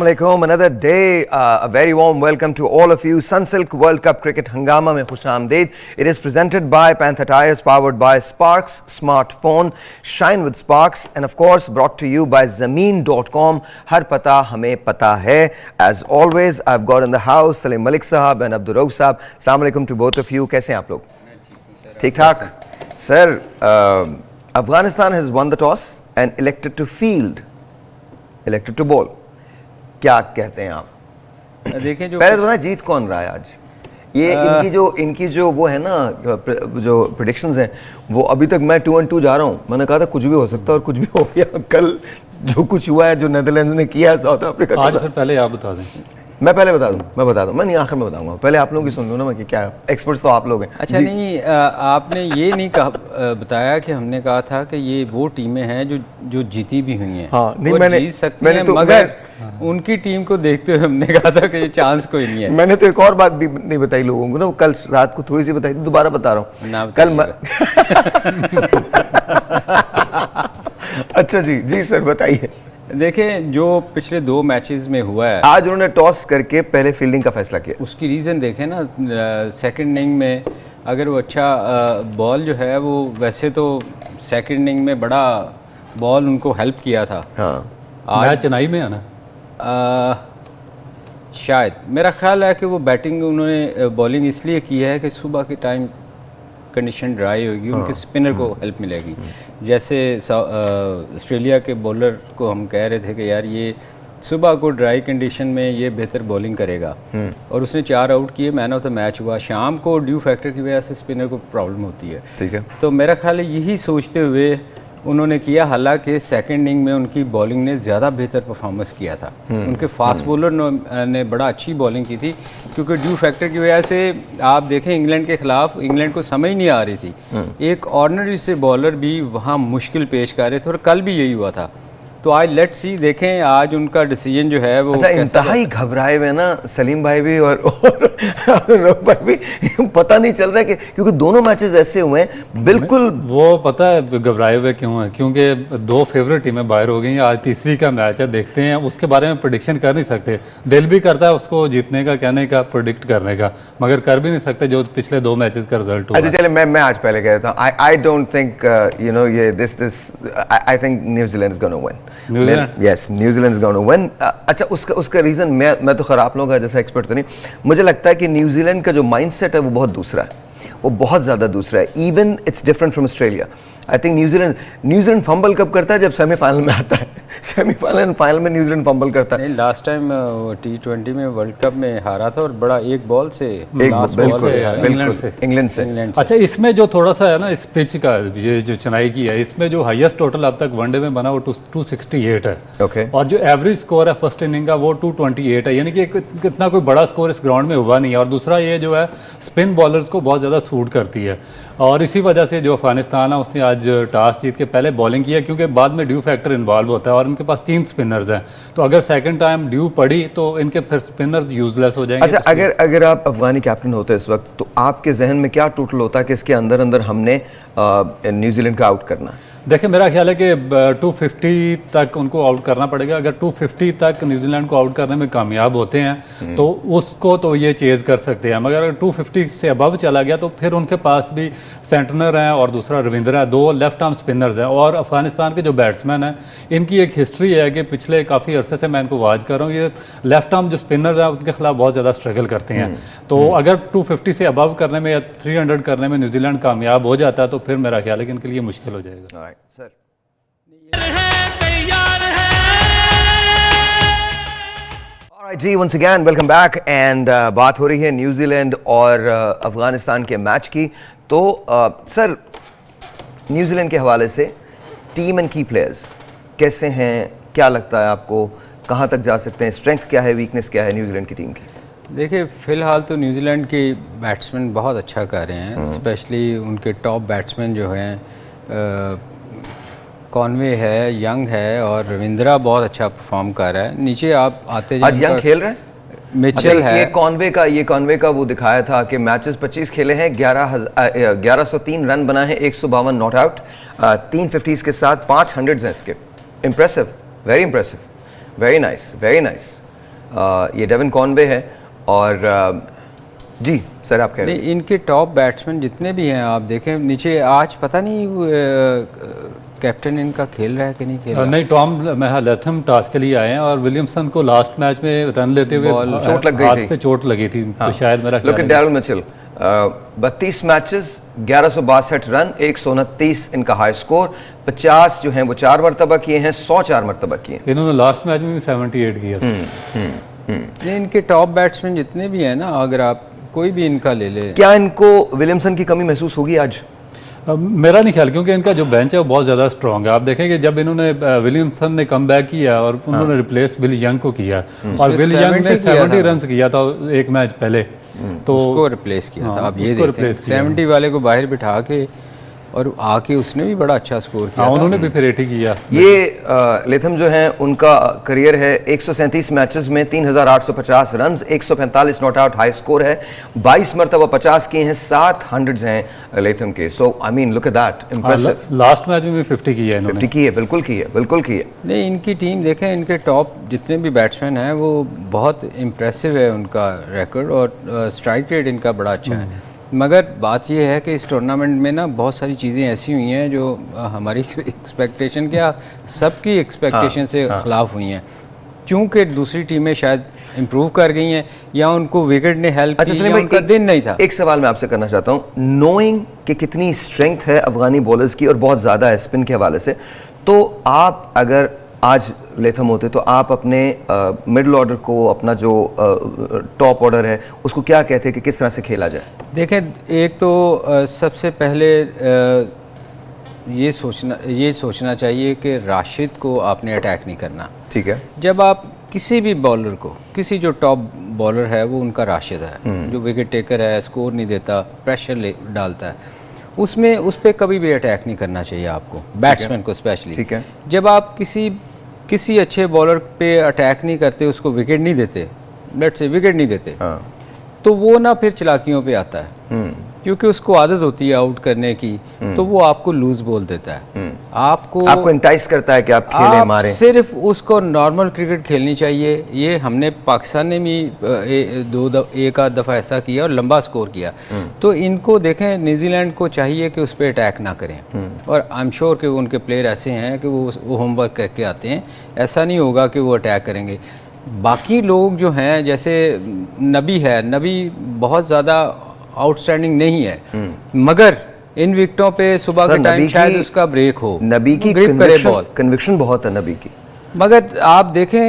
Assalamualaikum. Another day, a very warm welcome to all of you. Sunsilk World Cup Cricket Hangama mein khush aamdeed. It is presented by Panther Tires, powered by Sparks Smartphone. Shine with Sparks, and of course brought to you by Zameen.com. Har pata hame pata hai. As always, I've got in the house Salim Malik Sahab and Abdur Rauf Sahab. Assalamualaikum to both of you. कैसे हैं आप लोग? ठीक ठाक. Sir, Afghanistan has won the toss and elected to field. Elected to bowl. क्या कहते हैं आप? देखें जो पहले तो ना जीत कौन रहा है आज? ये इनकी जो वो है ना, जो प्रेडिक्शंस हैं, वो अभी तक मैं 2-2 जा रहा हूँ. मैंने कहा था कुछ भी हो सकता है और कुछ भी हो गया. कल जो कुछ हुआ है, जो नेदरलैंड्स ने किया है साउथ अफ्रीका, आज फिर पहले आप बता दें. मैं पहले बता दूं. मैं नहीं, आखिर में बताऊंगा. पहले आप लोगों की सुन लो ना, मैं कि क्या एक्सपर्ट्स तो आप लोग हैं. अच्छा नहीं, आपने ये नहीं बताया कि हमने कहा था कि ये वो टीमें हैं जो जीती भी हुई हैं. हाँ, नहीं, वो मैंने जीत सकती हैं, मगर उनकी टीम को देखते हुए हमने कहा था कि ये चांस कोई नहीं है. मैंने तो एक और बात भी नहीं बताई लोगों को ना, कल रात को थोड़ी सी बताई, दोबारा बता रहा हूँ. कल अच्छा जी सर बताइए. देखें, जो पिछले 2 मैचेस में हुआ है, आज उन्होंने टॉस करके पहले फील्डिंग का फैसला किया. उसकी रीज़न देखें ना, सेकंड इनिंग में अगर वो अच्छा बॉल जो है, वो वैसे तो सेकंड इनिंग में बड़ा बॉल उनको हेल्प किया था. हाँ, मैच चेन्नई में है ना, शायद मेरा ख्याल है कि वो बैटिंग उन्होंने बॉलिंग इसलिए की है कि सुबह के टाइम कंडीशन ड्राई होगी, उनके स्पिनर को हेल्प मिलेगी. जैसे ऑस्ट्रेलिया के बॉलर को हम कह रहे थे कि यार ये सुबह को ड्राई कंडीशन में ये बेहतर बॉलिंग करेगा, और उसने 4 आउट किए, मैन ऑफ द मैच हुआ. शाम को ड्यू फैक्टर की वजह से स्पिनर को प्रॉब्लम होती है. ठीक है. तो मेरा ख्याल है यही सोचते हुए उन्होंने किया. हालांकि सेकंड इनिंग में उनकी बॉलिंग ने ज़्यादा बेहतर परफॉर्मेंस किया था. उनके फास्ट बॉलर ने बड़ा अच्छी बॉलिंग की थी, क्योंकि ड्यू फैक्टर की वजह से आप देखें इंग्लैंड के खिलाफ इंग्लैंड को समझ नहीं आ रही थी. एक ऑर्डिनरी से बॉलर भी वहाँ मुश्किल पेश कर रहे थे, और कल भी यही हुआ था. तो आज लेट्स सी, देखें आज उनका डिसीजन जो है वो. अच्छा, इंतहाई घबराए हुए ना सलीम भाई भी और रऊफ भाई भी. पता नहीं चल रहा है कि, क्योंकि दोनों मैचेस ऐसे हुए हैं बिल्कुल. वो पता है घबराए हुए क्यों है? क्योंकि 2 फेवरेट टीमें बाहर हो गई. आज तीसरी का मैच है, देखते हैं. उसके बारे में प्रेडिक्शन कर नहीं सकते. दिल भी करता है उसको जीतने का, कहने का, प्रेडिक्ट करने का, मगर कर भी नहीं सकते जो पिछले 2 मैचेस का रिजल्ट हुआ. अच्छा चले, मैं आज पहले कह रहा था, आई डोंट थिंक ये this I think New Zealand is gonna win. New Zealand is gonna win. अच्छा, उसका रीजन मैं तो खैर आप लोगों का जैसा एक्सपर्ट तो नहीं. मुझे लगता है कि न्यूजीलैंड का जो माइंडसेट है वो बहुत दूसरा है, वो बहुत ज़्यादा दूसरा है. Even it's different from Australia. I think New Zealand fumble कब करता है? जब सेमीफाइनल में आता है. सेमीफाइनल फाइनल में न्यूजीलैंड फंबल करता है. लास्ट टाइम T20 में वर्ल्ड कप में हारा था, और बड़ा एक बॉल से इंग्लैंड से. अच्छा, इसमें जो थोड़ा सा है ना, इस पिच का, ये जो चेन्नई की है, इसमें जो हाईएस्ट टोटल अब तक वनडे में बना वो 268 है. ओके. और जो एवरेज स्कोर है फर्स्ट इनिंग का वो 228 है. यानी कि कितना कोई बड़ा स्कोर इस ग्राउंड में हुआ नहीं है. और दूसरा ये जो है स्पिन बॉलर्स को बहुत ज़्यादा सूट करती है, और इसी वजह से जो अफगानिस्तान है उसने आज टॉस जीत के पहले बॉलिंग की है, क्योंकि बाद में ड्यू फैक्टर इन्वॉल्व होता है, और इनके पास 3 स्पिनर्स हैं. तो अगर सेकंड टाइम ड्यू पड़ी तो इनके फिर स्पिनर्स यूजलेस हो जाएंगे. अच्छा, अगर आप अफगानी कैप्टन होते इस वक्त, तो आपके जहन में क्या टोटल होता है कि इसके अंदर हमने न्यूजीलैंड का आउट करना है? देखिए, मेरा ख्याल है कि 250 तक उनको आउट करना पड़ेगा. अगर 250 तक न्यूजीलैंड को आउट करने में कामयाब होते हैं तो उसको तो ये चेज़ कर सकते हैं. मगर अगर 250 से अबव चला गया तो फिर उनके पास भी सेंटनर हैं और दूसरा रविंद्रा है, 2 लेफ्ट आर्म स्पिनर्स हैं. और अफगानिस्तान के जो बैट्समैन हैं, इनकी एक हिस्ट्री है कि पिछले काफ़ी अरसे से मैं इनको वॉच कर रहा हूँ, ये लेफ्ट आर्म जो स्पिनर्स हैं उनके खिलाफ बहुत ज़्यादा स्ट्रगल करते हैं. तो अगर 250 से अबव करने में या 300 करने में न्यूजीलैंड कामयाब हो जाता है तो फिर मेरा ख्याल है कि इनके लिए मुश्किल हो जाएगा. सर, जी once again welcome back. And बात हो रही है न्यूजीलैंड और अफगानिस्तान के मैच की. तो सर, न्यूजीलैंड के हवाले से टीम एंड की प्लेयर्स कैसे हैं? क्या लगता है आपको, कहां तक जा सकते हैं? स्ट्रेंथ क्या है, वीकनेस क्या है न्यूजीलैंड की टीम की? देखिए, फ़िलहाल तो न्यूजीलैंड के बैट्समैन बहुत अच्छा कर रहे हैं. स्पेशली उनके टॉप बैट्समैन जो हैं, कॉनवे है, यंग है, और रविंद्रा बहुत अच्छा परफॉर्म कर रहा है. नीचे आप आते आज यंग खेल रहे हैं. मिचेल है. ये कॉनवे का वो दिखाया था कि मैचेस 25 खेले हैं, 1103 रन बनाए हैं, 152 नॉट आउट, 3 50s के साथ 5 100s हैं इसके. Impressive, very impressive, very nice, very nice. ये डेविन कॉनवे है और जी सर आप कह रहे हैं। नहीं, इनके टॉप बैट्समैन जितने भी हैं आप देखें नीचे, आज पता नहीं कैप्टन इनका खेल रहा है कि नहीं खेल रहा। नहीं, टॉम लैथम टॉस के लिए आए हैं और विलियमसन को लास्ट मैच में रन लेते हुए चोट लग गई हाथ थी। पे चोट लगी थी। तो शायद मेरा look at Daryl Mitchell, 32 matches, 1162 run, 129 इनका हाई स्कोर, 50 जो हैं वो 4 मरतबा किए हैं, 100 4 मरतबा किए हैं। इन्होंने लास्ट मैच में भी 78 किया था। नहीं, इनके टॉप बैट्समैन जितने भी हैं ना, अगर आप कोई भी इनका ले ले। क्या इनको विलियमसन की कमी महसूस होगी आज? मेरा नहीं ख्याल, क्योंकि इनका जो बेंच है वो बहुत ज़्यादा स्ट्रॉन्ग है। आप देखें कि जब इन्होंने विलियमसन ने कम बैक किया और उन्होंने रिप्लेस विल यंग को किया और विल यंग ने 70 रन किया था एक मैच पहले, तो उसको रिप्लेस किया था। आप ये उसको देखें, replace किया। 70 वाले को बाहर बिठा के और आके उसने भी बड़ा अच्छा स्कोर किया। हाँ, उन्होंने भी फिर 80 किया। ये लेथम जो हैं उनका करियर है 137 मैचेस में 3850 run, 145 not out high score है, 22 मरतबा 50 किए हैं, 7 हंड्रेड्स हैं लेथम के। So I mean look at that, impressive. Last match में भी 50 किया है इन्होंने। 50 की है, बिल्कुल की है, बिल्कुल की है। नहीं, इनकी टीम देखें, इनके टॉप जितने भी बैट्समैन हैं वो बहुत इम्प्रेसिव है उनका रिकॉर्ड, और स्ट्राइक रेट इनका बड़ा अच्छा है। मगर बात यह है कि इस टूर्नामेंट में ना बहुत सारी चीज़ें ऐसी हुई हैं जो हमारी एक्सपेक्टेशन, क्या सबकी एक्सपेक्टेशन से खिलाफ हुई हैं। चूँकि दूसरी टीमें शायद इम्प्रूव कर गई हैं या उनको विकेट ने हेल्प की या उनका दिन नहीं था। एक सवाल मैं आपसे करना चाहता हूँ, नोइंग कि कितनी स्ट्रेंथ है अफगानी बॉलर्स की और बहुत ज़्यादा है स्पिन के हवाले से, तो आप अगर आज लेथम होते तो आप अपने मिडिल ऑर्डर को, अपना जो टॉप ऑर्डर है उसको क्या कहते हैं कि किस तरह से खेला जाए? देखें, एक तो सबसे पहले ये सोचना चाहिए कि राशिद को आपने अटैक नहीं करना। ठीक है। जब आप किसी भी बॉलर को, किसी जो टॉप बॉलर है वो उनका राशिद है, जो विकेट टेकर है, स्कोर नहीं देता, प्रेशर डालता है, उसमें उस पर कभी भी अटैक नहीं करना चाहिए आपको, बैट्समैन को स्पेशली। ठीक है। जब आप किसी अच्छे बॉलर पे अटैक नहीं करते, उसको विकेट नहीं देते, लेट्स से विकेट नहीं देते, तो वो ना फिर चलाकियों पे आता है, क्योंकि उसको आदत होती है आउट करने की, तो वो आपको लूज बोल देता है। आपको इंटाइस करता है कि आप खेलें, मारें। सिर्फ उसको नॉर्मल क्रिकेट खेलनी चाहिए। ये हमने पाकिस्तान ने भी एक आध दफ़ा ऐसा किया और लंबा स्कोर किया। तो इनको देखें, न्यूजीलैंड को चाहिए कि उस पर अटैक ना करें, और आई एम श्योर कि उनके प्लेयर ऐसे हैं कि वो होमवर्क करके आते हैं, ऐसा नहीं होगा कि वो अटैक करेंगे। बाकी लोग जो हैं, जैसे नबी है, नबी बहुत ज़्यादा आउटस्टैंडिंग नहीं है, मगर इन विकेटों पे सुबह के टाइम शायद उसका ब्रेक हो, नबी की कन्विक्शन बहुत है नबी की। मगर आप देखें,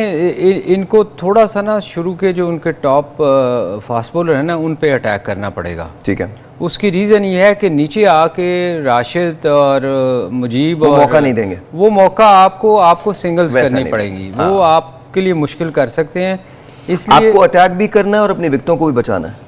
इनको थोड़ा सा ना शुरू के जो उनके टॉप फास्ट बॉलर है ना, उन पे अटैक करना पड़ेगा। ठीक है। उसकी रीज़न ये है कि नीचे आके राशिद और मुजीब वो मौका नहीं देंगे, वो मौका आपको सिंगल्स करनी पड़ेगी। वो आपके लिए मुश्किल कर सकते हैं, इसलिए आपको अटैक भी करना है और अपनी विकेटों को भी बचाना है।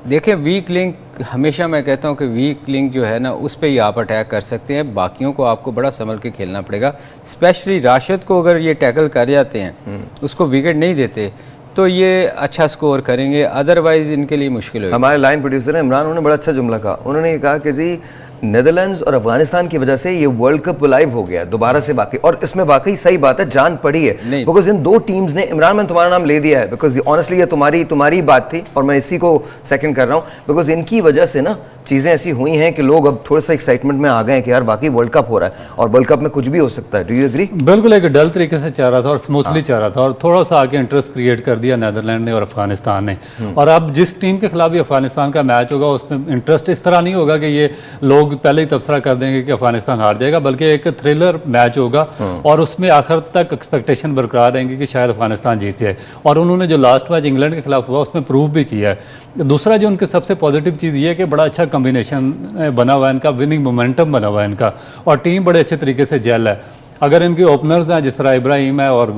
देखें, वीक लिंक, हमेशा मैं कहता हूं कि वीक लिंक जो है ना, उस पे ही आप अटैक कर सकते हैं, बाकियों को आपको बड़ा संभल के खेलना पड़ेगा। स्पेशली राशिद को अगर ये टैकल कर जाते हैं, उसको विकेट नहीं देते, तो ये अच्छा स्कोर करेंगे, अदरवाइज इनके लिए मुश्किल होगी। हमारे लाइन प्रोड्यूसर हैं इमरान, उन्होंने बड़ा अच्छा जुमला कहा। उन्होंने कहा कि जी नेदरलैंड्स और अफगानिस्तान की वजह से ये वर्ल्ड कप लाइव हो गया दोबारा से बाकी, और इसमें वाकई सही बात है, जान पड़ी है, बिकॉज इन दो टीम्स ने, इमरान मैंने तुम्हारा नाम ले दिया है बिकॉज ऑनेस्टली ये तुम्हारी बात थी और मैं इसी को सेकंड कर रहा हूँ, बिकॉज इनकी वजह से ना चीज़ें ऐसी हुई हैं कि लोग अब थोड़ा सा एक्साइटमेंट में आ गए हैं कि यार बाकी वर्ल्ड कप हो रहा है और वर्ल्ड कप में कुछ भी हो सकता है। Do you agree? बिल्कुल, एक डल तरीके से चल रहा था और स्मूथली चल रहा था, और थोड़ा सा आके इंटरेस्ट क्रिएट कर दिया नेदरलैंड ने और अफगानिस्तान ने। और अब जिस टीम के खिलाफ भी अफगानिस्तान का मैच होगा, उसमें इंटरेस्ट इस तरह नहीं होगा कि ये लोग पहले ही तबसरा कर देंगे कि अफगानिस्तान हार जाएगा, बल्कि एक थ्रिलर मैच होगा और उसमें आखिर तक एक्सपेक्टेशन बरकरार रहेंगी कि शायद अफगानिस्तान जीत जाए। और उन्होंने जो लास्ट मैच इंग्लैंड के खिलाफ हुआ उसमें प्रूव भी किया है। दूसरा जो उनकी सबसे पॉजिटिव चीज़ ये है कि बड़ा अच्छा कॉम्बिनेशन बना हुआ है इनका, विनिंग मोमेंटम बना हुआ है इनका, और टीम बड़े अच्छे तरीके से जेल है। अगर इनके ओपनर्स हैं जिस तरह इब्राहिम है और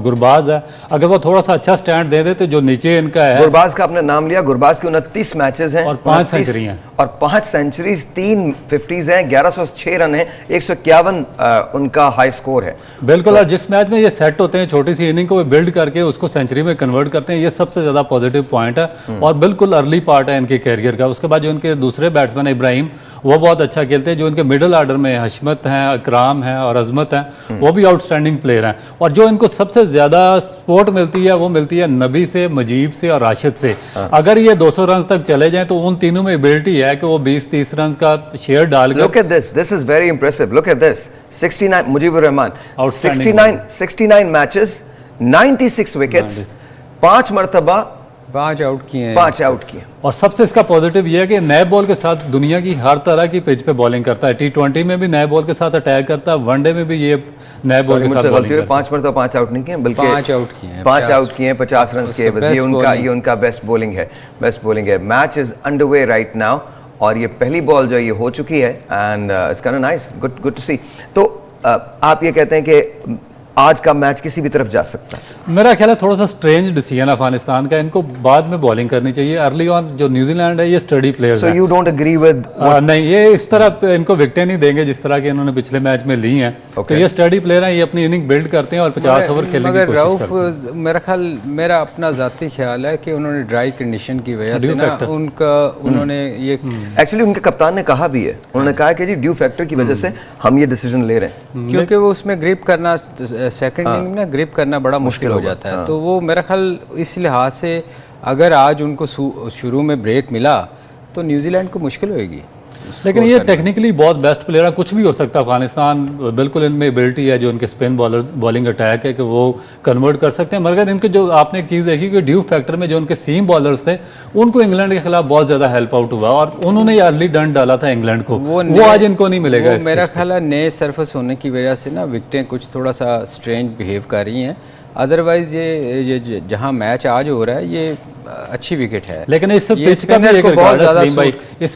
गुरबाज है, अगर वो थोड़ा सा अच्छा स्टैंड दे दे तो जो नीचे इनका है, गुरबाज का आपने नाम लिया, गुरबाज के 29 मैचेस हैं और 5 सेंचुरी हैं, और 5 सेंचुरीज, 3 50s हैं, 1106 रन है, 151 उनका हाई स्कोर है। बिल्कुल। और जिस मैच में ये सेट होते हैं, छोटी सी इनिंग को बिल्ड करके उसको सेंचुरी में कन्वर्ट करते हैं, ये सबसे ज्यादा पॉजिटिव पॉइंट है और बिल्कुल अर्ली पार्ट है इनके कैरियर का। उसके बाद जो इनके दूसरे बैट्समैन इब्राहिम, वो बहुत अच्छा खेलते हैं। जो इनके मिडिल ऑर्डर में हशमत हैं, इकराम हैं और अजमत हैं, हैं, वो भी आउटस्टैंडिंग प्लेयर हैं। और जो इनको सबसे ज़्यादा सपोर्ट मिलती है वो मिलती है नबी से, मजीब से और राशिद से। अगर ये 200 रन तक चले जाएं तो उन तीनों में एबिलिटी है कि वो 20-30 रन का शेयर डाल Look at this. This is very impressive. Look at this. 69 Mujibur Rahman. Outstanding 69 matches, 96 wickets, 5 मरतबा 5 आउट किए हैं। 5 आउट किए। और सबसे इसका पॉजिटिव ये है कि नए बॉल के साथ दुनिया की हर तरह की पिच पे बॉलिंग करता है। T20 में भी नए बॉल के साथ अटैक करता है, वनडे में भी ये नए बॉल के साथ बॉलिंग करता है। 5 मरतबा 5 आउट नहीं किए बल्कि 5 आउट किए हैं। 5 आउट किए हैं 50 रन के एवज। ये उनका बेस्ट बॉलिंग है, बेस्ट बॉलिंग है। Match is underway right now और ये पहली बॉल जो ये हो चुकी है and it's kind of nice, good to see. तो आप ये कहते हैं कि आज का मैच किसी भी तरफ जा सकता है। मेरा ख्याल है थोड़ा सा स्ट्रेंज डिसीजन अफगानिस्तान का, इनको बाद में बॉलिंग करनी चाहिए। अर्ली ऑन जो न्यूजीलैंड है ये स्टडी प्लेयर्स हैं। You don't agree with? नहीं, ये इस तरह इनको विकेटें नहीं देंगे जिस तरह के इन्होंने पिछले मैच में ली हैं। तो ये स्टडी प्लेयर हैं, ये अपनी इनिंग बिल्ड करते हैं और 50 ओवर खेलने की कोशिश करते हैं। मेरा ख्याल, मेरा अपना जाती ख्याल है कि उन्होंने ड्राई कंडीशन की वजह से ना उन्होंने ये एक्चुअली उनके कप्तान ने कहा भी है, उन्होंने कहा कि जी ड्यू फैक्टर की वजह से हम ये डिसीजन ले रहे हैं, क्योंकि वो उसमें ग्रिप करना सेकंड इनिंग में ग्रिप करना बड़ा मुश्किल हो जाता है। तो वो मेरा ख्याल इस लिहाज से अगर आज उनको शुरू में ब्रेक मिला तो न्यूजीलैंड को मुश्किल होगी। लेकिन ये टेक्निकली बहुत बेस्ट प्लेयर है, कुछ भी हो सकता है। अफगानिस्तान बिल्कुल इनमें एबिलिटी है, जो उनके स्पिन बॉलिंग अटैक है कि वो कन्वर्ट कर सकते हैं। मगर इनके जो आपने एक चीज़ देखी कि ड्यू फैक्टर में जो उनके सीम बॉलर्स थे उनको इंग्लैंड के खिलाफ बहुत ज़्यादा हेल्प आउट हुआ और उन्होंने ये अर्ली डन डाला था इंग्लैंड को, वो आज इनको नहीं मिलेगा। मेरा ख्याल है नए सरफेस होने की वजह से ना विकेटें कुछ थोड़ा सा स्ट्रेंज बिहेव कर रही हैं। अदरवाइज ये जहां मैच आज हो रहा है ये अच्छी विकेट है। लेकिन इस पिच का भी एक रिकॉर्ड है सलीम भाई, इस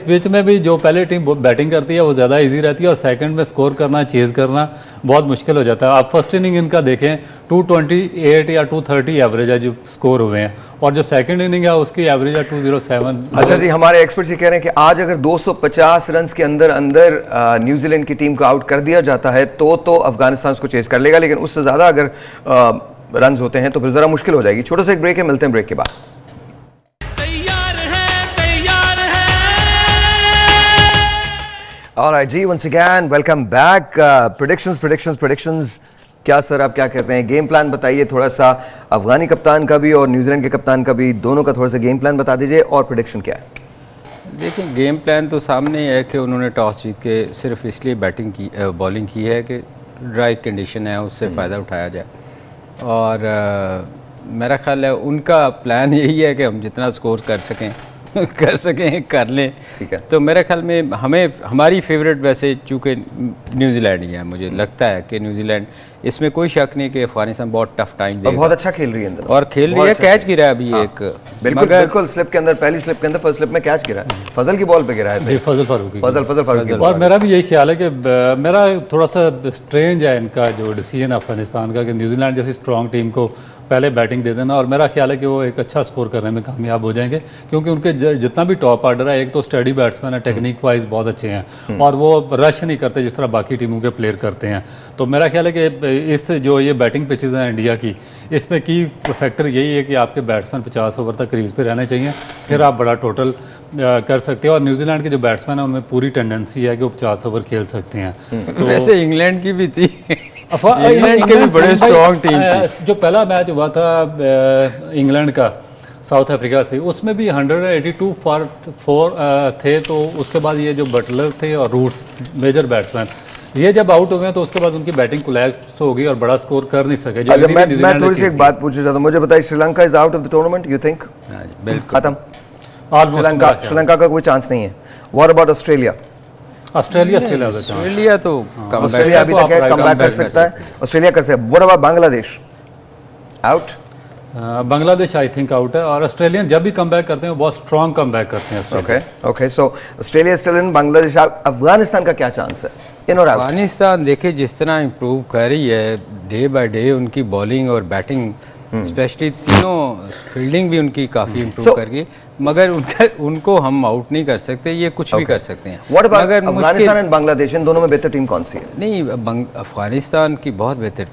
पिच में भी जो पहले टीम बैटिंग करती है वो ज़्यादा इजी रहती है और सेकंड में स्कोर करना, चेज करना बहुत मुश्किल हो जाता है। आप फर्स्ट इनिंग इनका देखें 228 या 230 एवरेज है जो स्कोर हुए हैं, और जो सेकंड इनिंग है उसकी एवरेज है 207। अच्छा जी, हमारे एक्सपर्ट्स ये कह रहे हैं कि आज अगर 250 रन के अंदर अंदर न्यूजीलैंड की टीम को आउट कर दिया जाता है तो अफगानिस्तान उसको चेज कर लेगा, लेकिन उससे ज़्यादा अगर रन होते हैं तो फिर ज़रा मुश्किल हो जाएगी। छोटा सा एक ब्रेक है, मिलते हैं ब्रेक के बाद। Alright जी, once again welcome back. Predictions. क्या सर आप क्या कहते हैं? गेम प्लान बताइए थोड़ा सा, अफगानी कप्तान का भी और न्यूजीलैंड के कप्तान का भी, दोनों का थोड़ा सा गेम प्लान बता दीजिए और प्रेडिक्शन क्या है? देखिए, गेम प्लान तो सामने ही है कि उन्होंने टॉस जीत के सिर्फ इसलिए बॉलिंग की है कि ड्राई कंडीशन है उससे फ़ायदा उठाया जाए। और मेरा ख्याल है उनका प्लान यही है कि हम जितना स्कोर कर सकें कर लें। ठीक है। तो मेरे ख्याल में हमारी फेवरेट वैसे चूँकि न्यूजीलैंड ही है, मुझे लगता है कि न्यूजीलैंड, इसमें कोई शक नहीं कि अफगानिस्तान बहुत टफ टाइम देगा। बहुत अच्छा खेल रही है और खेल रही है, कैच गिरा है अभी एक। बिल्कुल स्लिप के अंदर, पहली स्लिप के अंदर फर्स्ट स्लिप में कैच गिरा है, फजल की बॉल पे गिरा है। फजल फारूकी। और और मेरा भी यही ख्याल है कि मेरा थोड़ा सा स्ट्रेंज है इनका जो डिसीजन अफगानिस्तान का कि न्यूजीलैंड जैसी स्ट्रॉन्ग टीम को पहले बैटिंग दे देना, और मेरा ख्याल है कि वो एक अच्छा स्कोर करने में कामयाब हो जाएंगे, क्योंकि उनके जितना भी टॉप ऑर्डर है, एक तो स्टडी बैट्समैन है, टेक्निक वाइज बहुत अच्छे हैं और वो रश नहीं करते जिस तरह बाकी टीमों के प्लेयर करते हैं। तो मेरा ख्याल है कि इस जो ये बैटिंग पिचेस हैं इंडिया की, इसमें की फैक्टर यही है कि आपके बैट्समैन 50 ओवर तक क्रीज पे रहने चाहिए, फिर आप बड़ा टोटल कर सकते हैं। और न्यूजीलैंड के जो बैट्समैन हैं उनमें पूरी टेंडेंसी है कि वो 50 ओवर खेल सकते हैं। तो वैसे इंग्लैंड की भी थी, इंग्लैंड के भी बड़े स्ट्रॉन्ग टीम थी। जो पहला मैच हुआ था इंग्लैंड का साउथ अफ्रीका से, उसमें भी 182 फॉर 4 थे। तो उसके बाद ये जो बटलर थे और रूट्स मेजर बैट्समैन, ये जब आउट हुए तो उसके बाद उनकी बैटिंग कोलैप्स हो गई और बड़ा स्कोर कर नहीं सके। मैं थोड़ी सी एक बात पूछना चाहता हूं, मुझे बताइए, Sri Lanka is out of the tournament, you think? खत्म, श्रीलंका का कोई चांस नहीं है। What about Australia? ऑस्ट्रेलिया तो ऑस्ट्रेलिया अभी तक है, कमबैक कर सकता है, ऑस्ट्रेलिया कर सकता है। What about Bangladesh? Out? Bangladesh I think out है, और ऑस्ट्रेलियन जब भी कमबैक करते हैं बहुत स्ट्रॉन्ग कमबैक करते हैं। Okay, so Australia still in, Bangladesh out. Afghanistan का क्या चांस है? इन और आउट? अफगानिस्तान देखिए जिस तरह इम्प्रूव कर रही है डे बाय डे, उनकी बॉलिंग और बैटिंग स्पेशली तीनों, फील्डिंग भी उनकी काफ़ी इम्प्रूव कर गई, मगर उनको हम आउट नहीं कर सकते, ये कुछ भी कर सकते हैं। मगर अफगानिस्तान एंड बांग्लादेश, इन दोनों में बेहतर टीम कौन सी है? नहीं, अफगानिस्तान की बहुत बेहतर,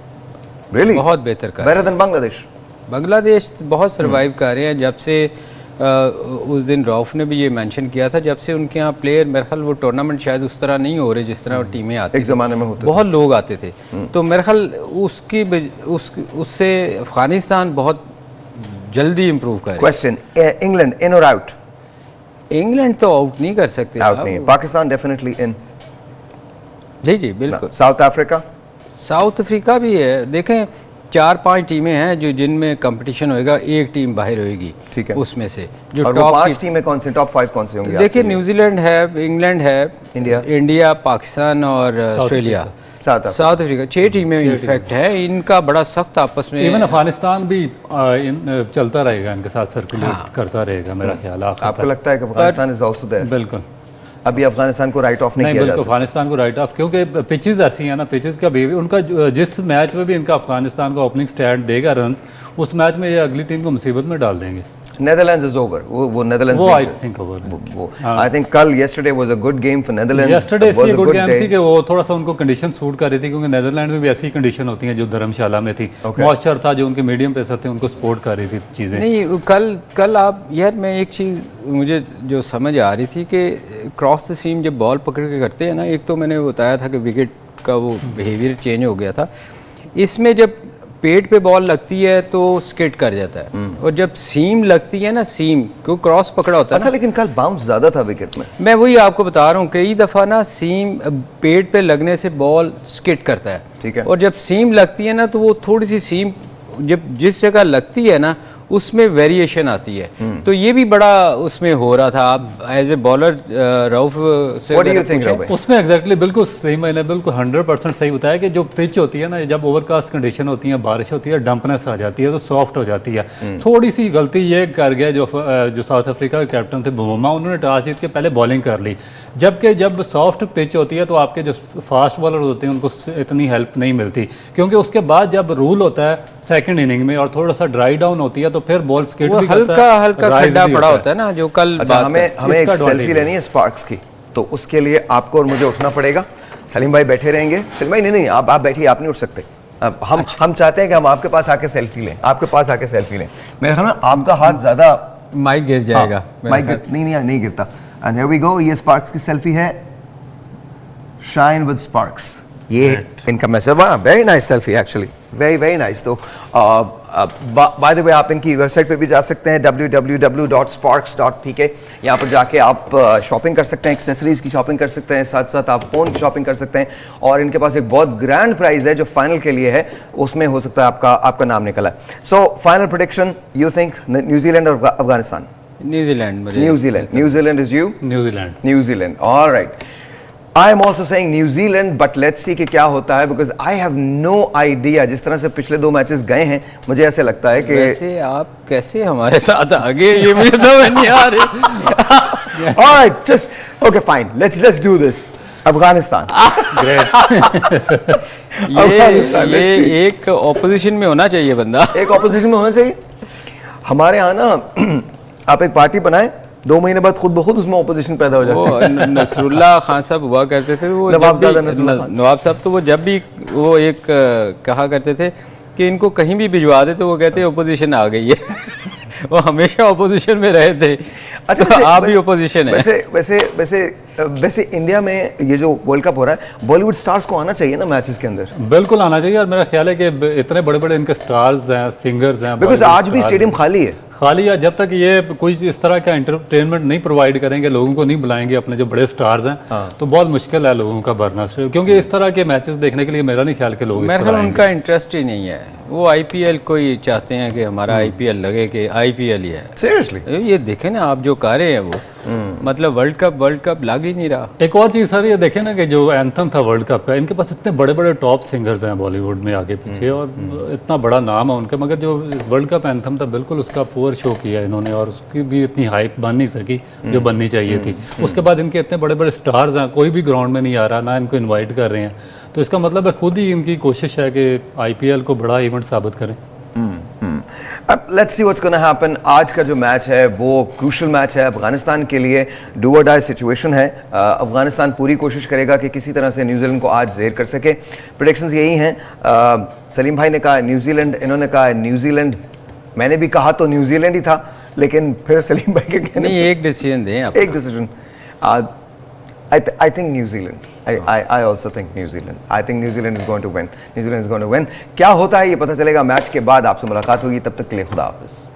really? बहुत बेहतर कर, बेटर देन बांग्लादेश। बांग्लादेश बहुत सर्वाइव कर रहे हैं जब से उस दिन रऊफ ने भी ये मेंशन किया था, जब से उनके यहाँ प्लेयर मेरे ख्याल वो टूर्नामेंट शायद उस तरह नहीं हो रहे जिस तरह टीमें आती एक ज़माने में होते बहुत लोग आते थे। तो मेरे ख्याल उससे अफगानिस्तान बहुत जल्दी इम्प्रूव करे। क्वेश्चन, इंग्लैंड इन और आउट? इंग्लैंड तो आउट नहीं कर सकते। आउट नहीं। Pakistan definitely in? जी जी बिल्कुल। South Africa? साउथ अफ्रीका भी है। देखें 4-5 टीमें हैं जो जिनमें कंपटीशन होएगा, एक टीम बाहर होएगी। ठीक है। उसमें से जो और टॉप 5 टीमें कौन से, टॉप 5 कौन से होंगे? देखिए न्यूजीलैंड है, इंग्लैंड है, इंडिया, पाकिस्तान और ऑस्ट्रेलिया, साउथ अफ्रीका। 6 टीमें इनफैक्ट है। इनका बड़ा सख्त आपस में, इवन अफगानिस्तान भी चलता रहेगा, इनके साथ सर्कुलेट करता रहेगा मेरा ख्याल। आपको लगता है कि अफगानिस्तान इज आल्सो देयर? बिल्कुल। अभी अफगानिस्तान को राइट ऑफ नहीं किया जा बिल्कुल अफगानिस्तान को राइट ऑफ, क्योंकि पिचेस ऐसी हैं ना, पिचेस का बिहेवियर उनका जिस मैच में भी इनका अफगानिस्तान का ओपनिंग स्टैंड देगा रन्स, उस मैच में ये अगली टीम को मुसीबत में डाल देंगे। Netherlands is over. वो नेदरलैंड्स, वो I think over. I think कल yesterday was a good game for Netherlands. Yesterday इसलिए गुड गेम थी कि वो थोड़ा सा उनको कंडीशन सूट कर रही थी, क्योंकि नेदरलैंड में भी ऐसी कंडीशन होती हैं जो धर्मशाला में थी। मॉइस्चर था जो उनके मीडियम पेसर थे, उनको सपोर्ट कर रही थी चीज़ें। नहीं कल आप यार, मैं एक चीज़ मुझे जो समझ आ रही थी कि क्रॉस द सीम जब बॉल पकड़ के करते हैं ना, एक तो मैंने बताया था कि विकेट का वो बिहेवियर चेंज हो गया था। इसमें जब पेट पे बॉल लगती है तो स्किट कर जाता है, और जब सीम लगती है ना, सीम क्यों क्रॉस पकड़ा होता है। अच्छा, लेकिन कल बाउंस ज्यादा था विकेट में। मैं वही आपको बता रहा हूँ, कई दफ़ा ना सीम पेट पे लगने से बॉल स्किट करता है। ठीक है। और जब सीम लगती है ना, तो वो थोड़ी सी सीम जब जिस जगह लगती है ना, उसमें वेरिएशन आती है। तो ये भी बड़ा उसमें हो रहा था। आप एज ए बॉलर रऊफ से What do you think, Rauf? उसमें एग्जैक्टली बिल्कुल सही, मैंने बिल्कुल 100% सही बताया कि जो पिच होती है ना, जब ओवरकास्ट कंडीशन होती है, बारिश होती है, डंपनेस आ जाती है, तो सॉफ्ट हो जाती है। थोड़ी सी गलती ये कर गया जो साउथ अफ्रीका के कैप्टन थे बुममा, उन्होंने टॉस जीत के पहले बॉलिंग कर ली। जबकि जब सॉफ्ट पिच होती है तो आपके जो फास्ट बॉलर होते हैं उनको इतनी हेल्प नहीं मिलती, क्योंकि उसके बाद जब रूल होता है सेकंड इनिंग में और थोड़ा सा ड्राई डाउन होती है, तो फिर बॉल स्किट भी करता है, हल्का खड्डा पड़ा होता है ना, जो कल हमें एक सेल्फी लेनी है स्पार्क्स की, तो उसके लिए आपको और मुझे उठना पड़ेगा। सलीम भाई बैठे रहेंगे। सलीम भाई नहीं, आप बैठिए, आप नहीं उठ सकते। अब हम चाहते हैं कि हम आपके पास आके सेल्फी लें, आपके पास आके सेल्फी लें। मेरे ख्याल में आपका हाथ ज्यादा, माइक गिर जाएगा। माइक नहीं गिरता। एंड हियर वी गो, ये स्पार्क्स की सेल्फी है, शाइन विद स्पार्क्स। ये इनका message, very nice selfie actually, very nice. तो बाय द वे आप इनकी वेबसाइट पे भी जा सकते हैं, www.sparks.pk। यहाँ पर जाके आप शॉपिंग कर सकते हैं, एक्सेसरीज की शॉपिंग कर सकते हैं, साथ साथ आप फ़ोन की शॉपिंग कर सकते हैं। और इनके पास एक बहुत ग्रैंड प्राइज है जो फाइनल के लिए है, उसमें हो सकता है आपका नाम निकला है। So final prediction, you think New Zealand और Afghanistan? New Zealand is you? New Zealand, alright. I am also saying New Zealand, but let's see कि क्या होता है, because I have no idea। जिस तरह से पिछले 2 मैचेस गए हैं, मुझे ऐसे लगता है कि वैसे आप कैसे हमारे साथ आगे, ये मुझे समझ नहीं आ रही। Alright, just okay, fine. Let's do this. Afghanistan. ये एक ऑपोजिशन में होना चाहिए बंदा, एक ऑपोजिशन में होना चाहिए। हमारे यहाँ ना आप एक पार्टी बनाए, 2 महीने बाद खुद ब खुद उसमें ऑपोजिशन पैदा हो जाती है। नसरुल्लाह खान साहब हुआ करते थे, वो नवाब साहब, तो वो जब भी वो एक कहा करते थे कि इनको कहीं भी भिजवा दे तो वो कहते ऑपोजिशन आ गई है। वो हमेशा ऑपोजिशन में रहे थे। अच्छा, तो आप भी ऑपोजिशन है। वैसे इंडिया में ये जो वर्ल्ड कप हो रहा है, बॉलीवुड स्टार्स को आना चाहिए ना मैचेस के अंदर? बिल्कुल आना चाहिए, और मेरा ख्याल है कि इतने बड़े बड़े इनके स्टार्स हैं, सिंगर्स हैं, बिकॉज आज भी स्टेडियम खाली है। या जब तक ये कोई इस तरह का एंटरटेनमेंट नहीं प्रोवाइड करेंगे, लोगों को नहीं बुलाएंगे अपने जो बड़े स्टार्स हैं, तो बहुत मुश्किल है लोगों का भरना, क्योंकि इस तरह के मैचेस देखने के लिए मेरा नहीं ख्याल के लोग, मेरे ख्याल उनका इंटरेस्ट ही नहीं है। वो आईपीएल को ही चाहते हैं कि हमारा आईपीएल लगे, कि आईपीएल ही है। सीरियसली ये देखें ना आप जो कर रहे हैं वो, मतलब वर्ल्ड कप लग ही नहीं रहा। एक और चीज़ सर, ये देखें ना कि जो एंथम था वर्ल्ड कप का, इनके पास इतने बड़े बड़े टॉप सिंगर्स हैं बॉलीवुड में आगे पीछे, और इतना बड़ा नाम है उनका, मगर जो वर्ल्ड कप एंथम था बिल्कुल उसका पुअर शो किया इन्होंने, और उसकी भी इतनी हाइप बन नहीं सकी जो बननी चाहिए थी। उसके बाद इनके इतने बड़े बड़े स्टार्स हैं, कोई भी ग्राउंड में नहीं आ रहा, ना इनको इन्वाइट कर रहे हैं, तो इसका मतलब है खुद ही इनकी कोशिश है कि आईपीएल को बड़ा इवेंट साबित करें। अब let's see what's gonna happen. आज का जो मैच है वो क्रूशल मैच है अफगानिस्तान के लिए, डू और डाई सिचुएशन है। अफगानिस्तान पूरी कोशिश करेगा कि किसी तरह से न्यूजीलैंड को आज ज़ेर कर सके। प्रेडिक्शंस यही हैं। सलीम भाई ने कहा न्यूजीलैंड, इन्होंने कहा न्यूजीलैंड, मैंने भी कहा तो न्यूजीलैंड ही था, लेकिन फिर सलीम भाई के कहने नहीं, एक डिसीजन दें आप। एक decision I think New Zealand. I also think New Zealand. I think New Zealand is going to win. New Zealand is going to win. क्या होता है ये पता चलेगा मैच के बाद। आपसे मुलाकात होगी, तब तक के लिए खुदा हाफिज़।